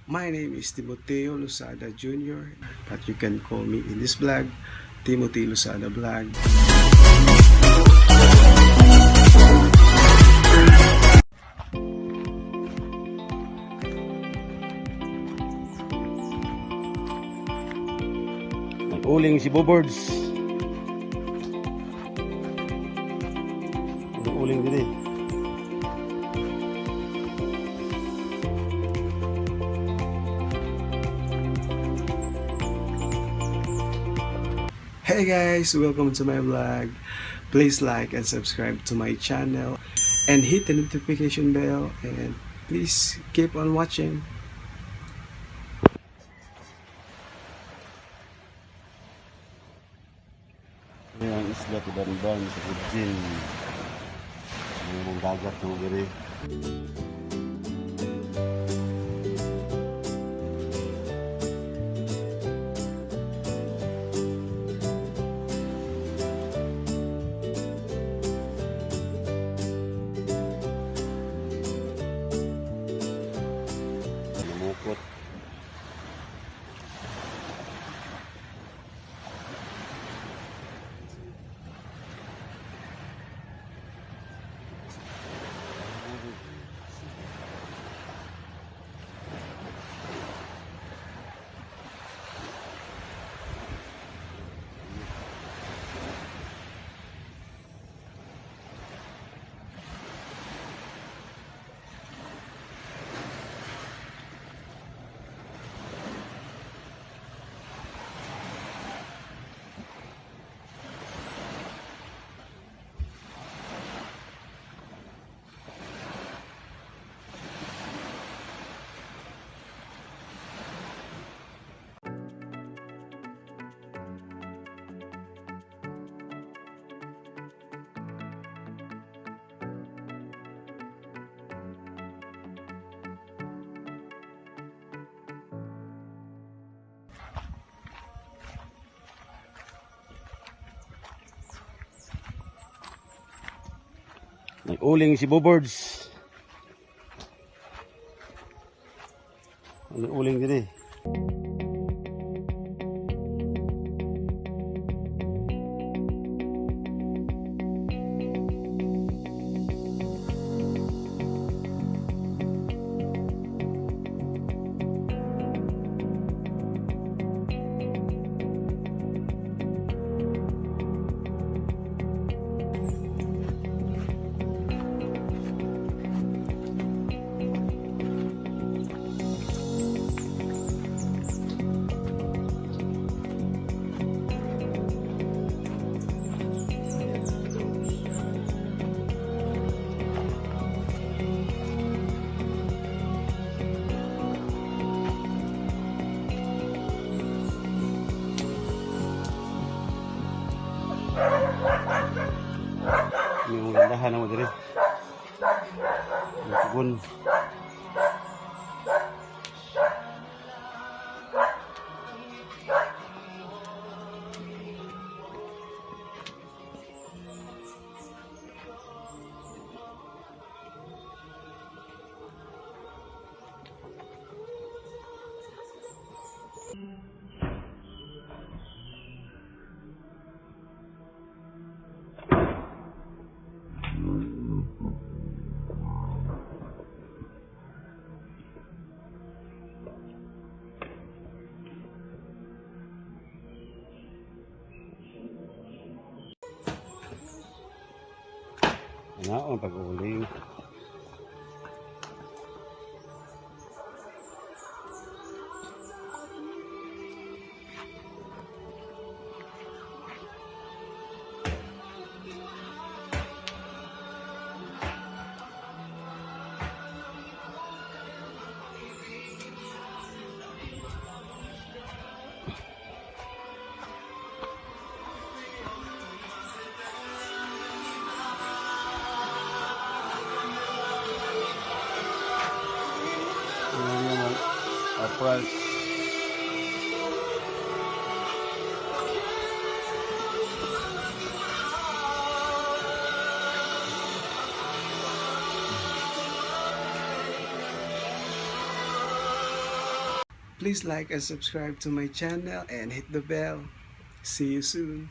My name is Timoteo Lusada Jr., but you can call me in this vlog, Timothy Lusada Vlog. Nag-uling si Bobords. Nag-uling din eh. Hey guys, welcome to my vlog. Please like and subscribe to my channel and hit the notification bell, and please keep on watching. Ang isla ko Banban sa Benzene. Ang dagat ng gari. Namukot. Nag-uling si Bobords. Nag-uling din eh. Yung gandahan mo diri. Yung ang pag-uling. Price. Please like and subscribe to my channel and hit the bell. See you soon.